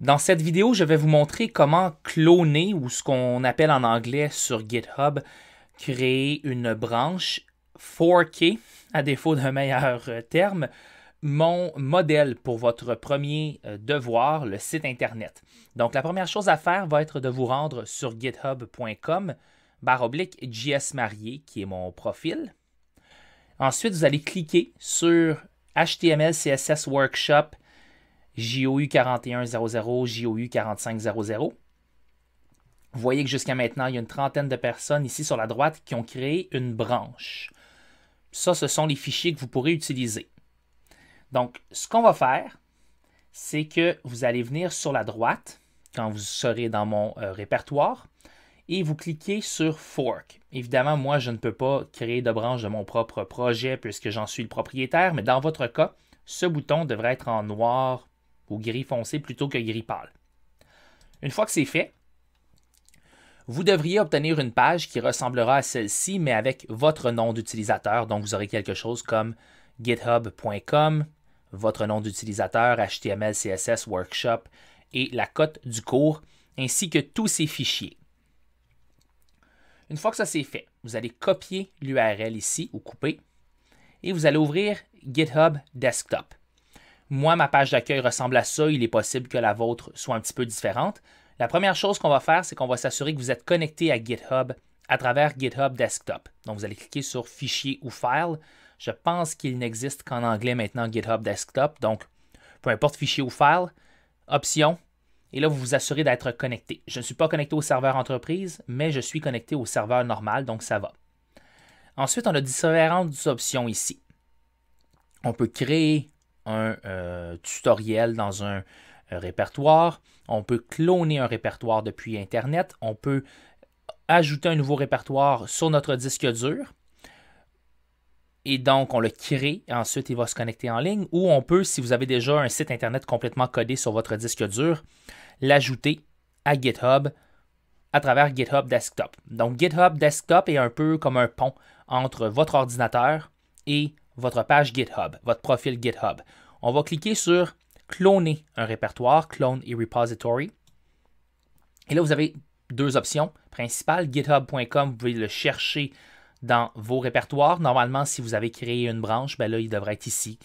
Dans cette vidéo, je vais vous montrer comment cloner, ou ce qu'on appelle en anglais sur GitHub, créer une branche, forker, à défaut d'un meilleur terme, mon modèle pour votre premier devoir, le site Internet. Donc, la première chose à faire va être de vous rendre sur github.com/JSMarié, qui est mon profil. Ensuite, vous allez cliquer sur HTML, CSS Workshop, JOU 4100, JOU 4500. Vous voyez que jusqu'à maintenant, il y a une trentaine de personnes ici sur la droite qui ont créé une branche. Ça, ce sont les fichiers que vous pourrez utiliser. Donc, ce qu'on va faire, c'est que vous allez venir sur la droite, quand vous serez dans mon répertoire, et vous cliquez sur Fork. Évidemment, moi, je ne peux pas créer de branche de mon propre projet puisque j'en suis le propriétaire, mais dans votre cas, ce bouton devrait être en noir ou gris foncé plutôt que gris pâle. Une fois que c'est fait, vous devriez obtenir une page qui ressemblera à celle-ci, mais avec votre nom d'utilisateur. Donc, vous aurez quelque chose comme github.com, votre nom d'utilisateur, HTML, CSS, Workshop et la cote du cours, ainsi que tous ces fichiers. Une fois que ça c'est fait, vous allez copier l'URL ici ou couper et vous allez ouvrir GitHub Desktop. Moi, ma page d'accueil ressemble à ça. Il est possible que la vôtre soit un petit peu différente. La première chose qu'on va faire, c'est qu'on va s'assurer que vous êtes connecté à GitHub à travers GitHub Desktop. Donc, vous allez cliquer sur Fichier ou File. Je pense qu'il n'existe qu'en anglais maintenant GitHub Desktop. Donc, peu importe Fichier ou File, Option. Et là, vous vous assurez d'être connecté. Je ne suis pas connecté au serveur entreprise, mais je suis connecté au serveur normal, donc ça va. Ensuite, on a différentes options ici. On peut créer un tutoriel dans un répertoire. On peut cloner un répertoire depuis Internet. On peut ajouter un nouveau répertoire sur notre disque dur. Et donc, on le crée et ensuite, il va se connecter en ligne. Ou on peut, si vous avez déjà un site Internet complètement codé sur votre disque dur, l'ajouter à GitHub à travers GitHub Desktop. Donc, GitHub Desktop est un peu comme un pont entre votre ordinateur et votre page GitHub, votre profil GitHub. On va cliquer sur cloner un répertoire, clone et repository. Et là, vous avez deux options principales. GitHub.com, vous pouvez le chercher dans vos répertoires. Normalement, si vous avez créé une branche, ben là, il devrait être ici.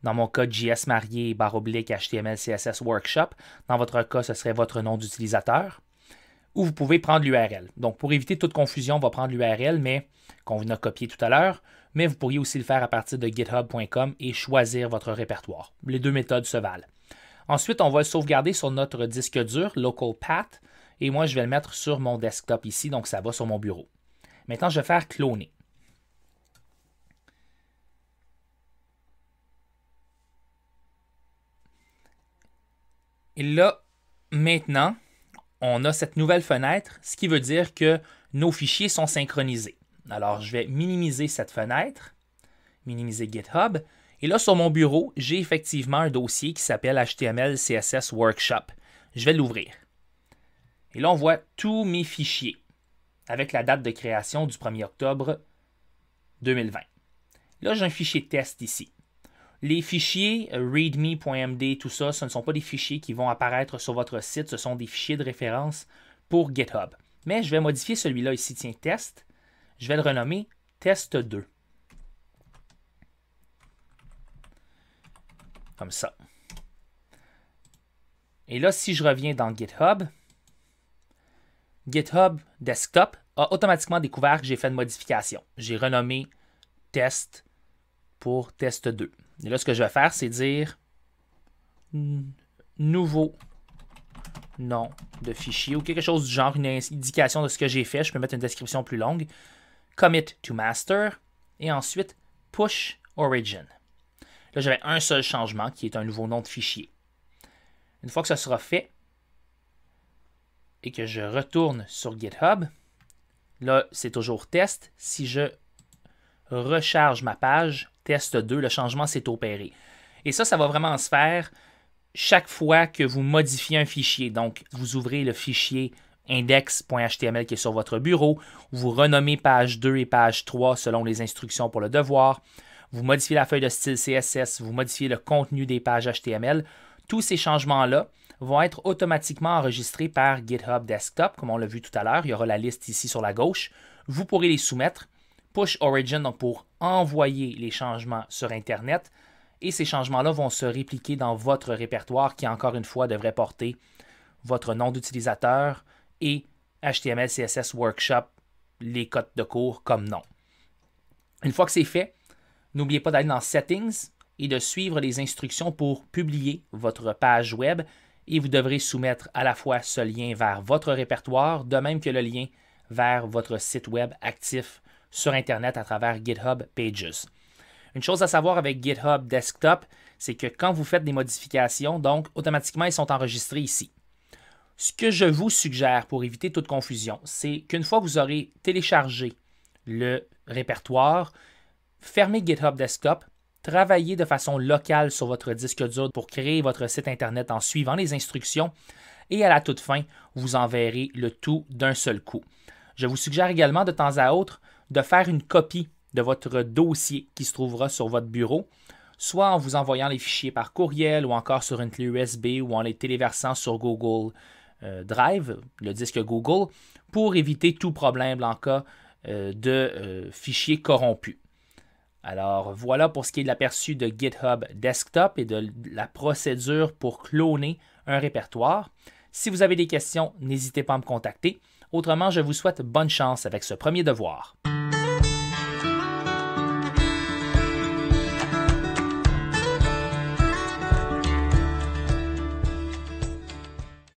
Dans mon cas, JSMarié /HTML CSS Workshop. Dans votre cas, ce serait votre nom d'utilisateur. Ou vous pouvez prendre l'URL. Donc, pour éviter toute confusion, on va prendre l'URL, mais qu'on vous a copié tout à l'heure. Mais vous pourriez aussi le faire à partir de github.com et choisir votre répertoire. Les deux méthodes se valent. Ensuite, on va le sauvegarder sur notre disque dur, Local Path. Et moi, je vais le mettre sur mon desktop ici, donc ça va sur mon bureau. Maintenant, je vais faire cloner. Et là, maintenant, on a cette nouvelle fenêtre, ce qui veut dire que nos fichiers sont synchronisés. Alors, je vais minimiser cette fenêtre, minimiser GitHub. Et là, sur mon bureau, j'ai effectivement un dossier qui s'appelle HTML CSS Workshop. Je vais l'ouvrir. Et là, on voit tous mes fichiers avec la date de création du 1er octobre 2020. Là, j'ai un fichier test ici. Les fichiers readme.md, tout ça, ce ne sont pas des fichiers qui vont apparaître sur votre site, ce sont des fichiers de référence pour GitHub. Mais je vais modifier celui-là ici, tiens, test. Je vais le renommer test 2. Comme ça. Et là, si je reviens dans GitHub, GitHub Desktop a automatiquement découvert que j'ai fait une modification. J'ai renommé test pour test 2. Et là, ce que je vais faire, c'est dire nouveau nom de fichier ou quelque chose du genre, une indication de ce que j'ai fait. Je peux mettre une description plus longue. Commit to master et ensuite push origin. Là, j'avais un seul changement qui est un nouveau nom de fichier. Une fois que ça sera fait et que je retourne sur GitHub, là, c'est toujours test. Si je recharge ma page, test 2, le changement s'est opéré. Et ça va vraiment se faire chaque fois que vous modifiez un fichier. Donc, vous ouvrez le fichier index.html qui est sur votre bureau, vous renommez page 2 et page 3 selon les instructions pour le devoir, vous modifiez la feuille de style CSS, vous modifiez le contenu des pages HTML. Tous ces changements-là vont être automatiquement enregistrés par GitHub Desktop, comme on l'a vu tout à l'heure. Il y aura la liste ici sur la gauche. Vous pourrez les soumettre. Push Origin, donc pour envoyer les changements sur Internet. Et ces changements-là vont se répliquer dans votre répertoire qui, encore une fois, devrait porter votre nom d'utilisateur et HTML, CSS Workshop, les codes de cours comme nom. Une fois que c'est fait, n'oubliez pas d'aller dans Settings et de suivre les instructions pour publier votre page web et vous devrez soumettre à la fois ce lien vers votre répertoire, de même que le lien vers votre site web actif sur Internet à travers GitHub Pages. Une chose à savoir avec GitHub Desktop, c'est que quand vous faites des modifications, donc automatiquement, ils sont enregistrés ici. Ce que je vous suggère pour éviter toute confusion, c'est qu'une fois que vous aurez téléchargé le répertoire, fermez GitHub Desktop, travaillez de façon locale sur votre disque dur pour créer votre site Internet en suivant les instructions et à la toute fin, vous enverrez le tout d'un seul coup. Je vous suggère également de temps à autre de faire une copie de votre dossier qui se trouvera sur votre bureau, soit en vous envoyant les fichiers par courriel ou encore sur une clé USB ou en les téléversant sur Google Drive, le disque Google, pour éviter tout problème en cas de fichiers corrompus. Alors voilà pour ce qui est de l'aperçu de GitHub Desktop et de la procédure pour cloner un répertoire. Si vous avez des questions, n'hésitez pas à me contacter. Autrement, je vous souhaite bonne chance avec ce premier devoir.